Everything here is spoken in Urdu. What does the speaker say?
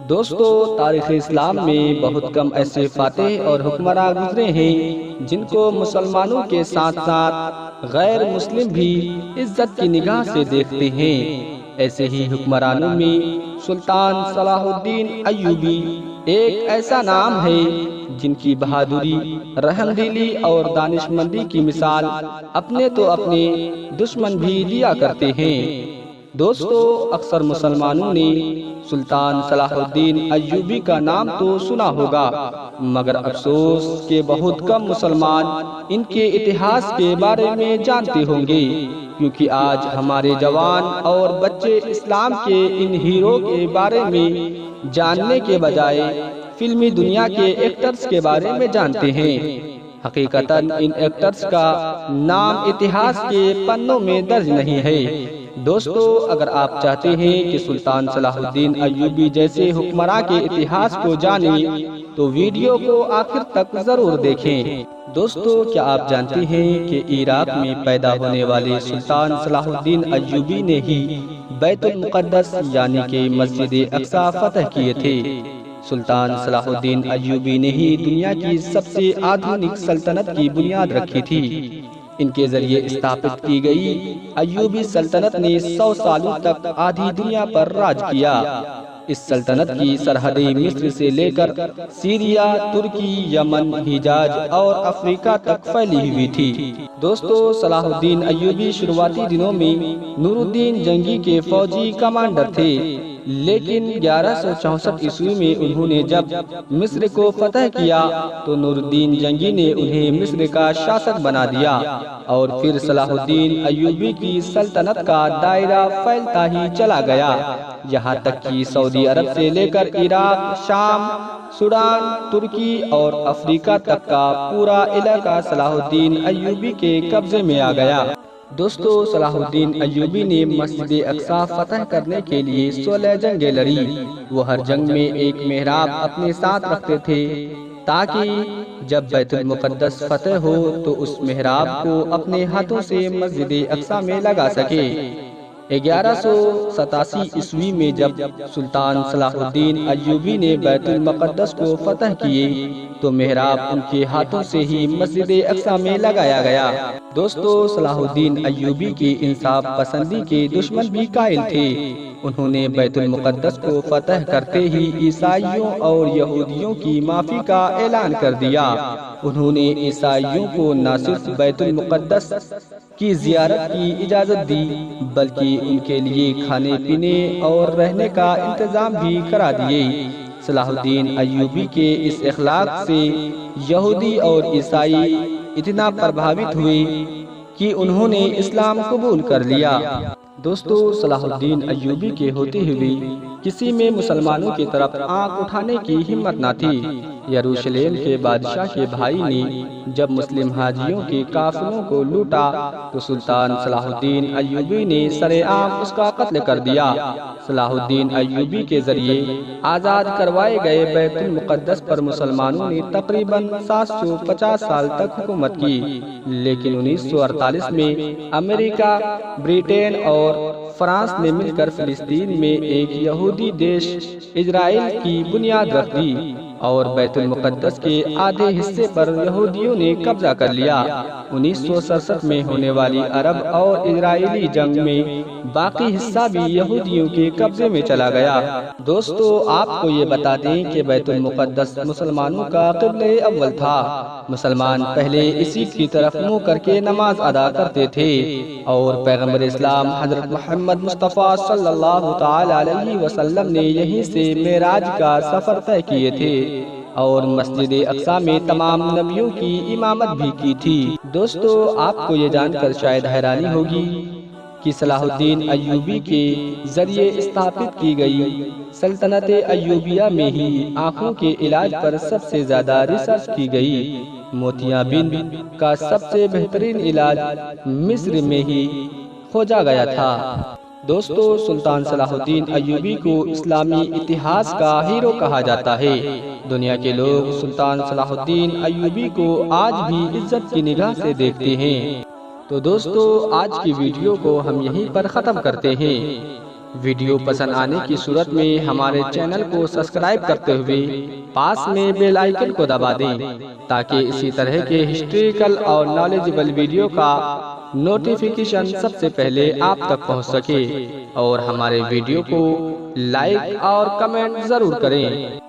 دوستو، تاریخ اسلام میں بہت کم ایسے فاتح اور حکمراں گزرے ہیں جن کو مسلمانوں کے ساتھ ساتھ غیر مسلم بھی عزت کی نگاہ سے دیکھتے ہیں۔ ایسے ہی حکمرانوں میں سلطان صلاح الدین ایوبی ایک ایسا نام ہے جن کی بہادری، رحم دلی اور دانشمندی کی مثال اپنے تو اپنے دشمن بھی دیا کرتے ہیں۔ دوستو، اکثر مسلمانوں نے سلطان صلاح الدین ایوبی کا نام تو سنا ہوگا، مگر افسوس کہ بہت کم مسلمان ان کے اتہاس کے بارے میں جانتے ہوں گے، کیونکہ آج ہمارے جوان اور بچے اسلام کے ان ہیرو کے بارے میں جاننے کے بجائے فلمی دنیا کے ایکٹرز کے بارے میں جانتے ہیں۔ حقیقتاً ان ایکٹرز کا نام اتہاس کے پنوں میں درج نہیں ہے۔ دوستو، اگر آپ چاہتے ہیں کہ سلطان صلاح الدین ایوبی جیسے حکمراں کے اتہاس کو جانیں تو ویڈیو کو آخر تک ضرور دیکھیں۔ دوستو، کیا آپ جانتے ہیں کہ عراق میں پیدا ہونے والے سلطان صلاح الدین ایوبی نے ہی بیت المقدس یعنی کہ مسجد اقصی فتح کیے تھے؟ سلطان صلاح الدین ایوبی نے ہی دنیا کی سب سے آدھونک سلطنت کی بنیاد رکھی تھی۔ ان کے ذریعے استھاپت کی گئی ایوبی سلطنت نے 100 سالوں تک آدھی دنیا پر راج کیا۔ اس سلطنت کی سرحدیں مصر سے لے کر سیریا، ترکی، یمن، حجاز اور افریقہ تک پھیلی ہوئی تھی۔ دوستو، صلاح الدین ایوبی شروعاتی دنوں میں نور الدین جنگی کے فوجی کمانڈر تھے، لیکن 1164 عیسوی میں انہوں نے جب مصر کو فتح کیا تو نور الدین جنگی نے انہیں مصر کا شاسک بنا دیا، اور پھر صلاح الدین ایوبی کی سلطنت کا دائرہ پھیلتا ہی چلا گیا، یہاں تک کہ سعودی عرب سے لے کر عراق، شام، سوڈان، ترکی اور افریقہ تک کا پورا علاقہ صلاح الدین ایوبی کے قبضے میں آ گیا۔ دوستو، صلاح الدین ایوبی نے مسجد اقصی فتح کرنے کے لیے 16 جنگیں لڑی۔ وہ ہر جنگ میں ایک محراب اپنے ساتھ رکھتے تھے تاکہ جب بیت المقدس فتح ہو تو اس محراب کو اپنے ہاتھوں سے مسجد اقصی میں لگا سکے۔ 1187 عیسوی میں جب سلطان صلاح الدین ایوبی نے بیت المقدس کو فتح کیے تو محراب ان کے ہاتھوں سے ہی مسجد اقصی میں لگایا گیا۔ دوستو، صلاح الدین ایوبی کی انصاف پسندی کے دشمن بھی قائل تھے۔ انہوں نے بیت المقدس کو فتح کرتے ہی عیسائیوں اور یہودیوں کی معافی کا اعلان کر دیا۔ انہوں نے عیسائیوں کو نہ صرف بیت المقدس کی زیارت کی اجازت دی بلکہ ان کے لیے کھانے پینے اور رہنے کا انتظام بھی کرا دیے۔ صلاح الدین ایوبی کے اس اخلاق سے یہودی اور عیسائی اتنا پربھاوت ہوئے کہ انہوں نے اسلام قبول کر لیا۔ دوستو، صلاح الدین ایوبی کے ہوتے ہوئے کسی میں مسلمانوں کی طرف آنکھ اٹھانے کی ہمت نہ تھی۔ یروشلم کے بادشاہ کے بھائی نے جب مسلم حاجیوں کے قافلوں کو لوٹا تو سلطان صلاح الدین ایوبی نے سرِ عام اس کا قتل کر دیا۔ صلاح الدین ایوبی کے ذریعے آزاد کروائے گئے بیت المقدس پر مسلمانوں نے تقریباً 750 سال تک حکومت کی، لیکن 1948 میں امریکہ، برطانیہ اور فرانس نے مل کر فلسطین میں ایک یہودی دیش اسرائیل کی بنیاد رکھ دی اور بیت المقدس کے آدھے حصے پر یہودیوں نے قبضہ کر لیا۔ 1967 میں ہونے والی عرب اور اسرائیلی جنگ میں باقی حصہ بھی یہودیوں کے قبضے میں چلا گیا۔ دوستو، آپ کو یہ بتا دیں کہ بیت المقدس مسلمانوں کا قبلہ اول تھا۔ مسلمان پہلے اسی کی طرف منہ کر کے نماز ادا کرتے تھے، اور پیغمبر اسلام حضرت محمد مصطفیٰ صلی اللہ تعالی علیہ وسلم نے یہیں سے معراج کا سفر طے کیے تھے اور مسجد اقصی میں تمام نبیوں کی امامت بھی کی تھی۔ دوستو، آپ کو یہ جان کر شاید حیرانی ہوگی کہ صلاح الدین ایوبی کے ذریعے استھاپت کی گئی سلطنت ایوبیہ میں ہی آنکھوں کے علاج پر سب سے زیادہ ریسرچ کی گئی۔ موتیاں بند کا سب سے بہترین علاج مصر میں ہی کھوجا گیا تھا۔ دوستو، سلطان صلاح الدین ایوبی کو اسلامی اتہاس کا ہیرو کہا جاتا ہے۔ دنیا کے لوگ سلطان صلاح الدین ایوبی کو آج بھی عزت کی نگاہ سے دیکھتے ہیں۔ تو دوستو، آج کی ویڈیو کو ہم یہیں پر ختم کرتے ہیں۔ ویڈیو پسند آنے کی صورت میں ہمارے چینل کو سبسکرائب کرتے ہوئے پاس میں بیل آئیکن کو دبا دیں تاکہ اسی طرح کے ہسٹوریکل اور نالجبل ویڈیو کا نوٹیفیکیشن سب سے پہلے آپ تک پہنچ سکے، اور ہمارے ویڈیو کو لائک اور کمنٹ ضرور کریں۔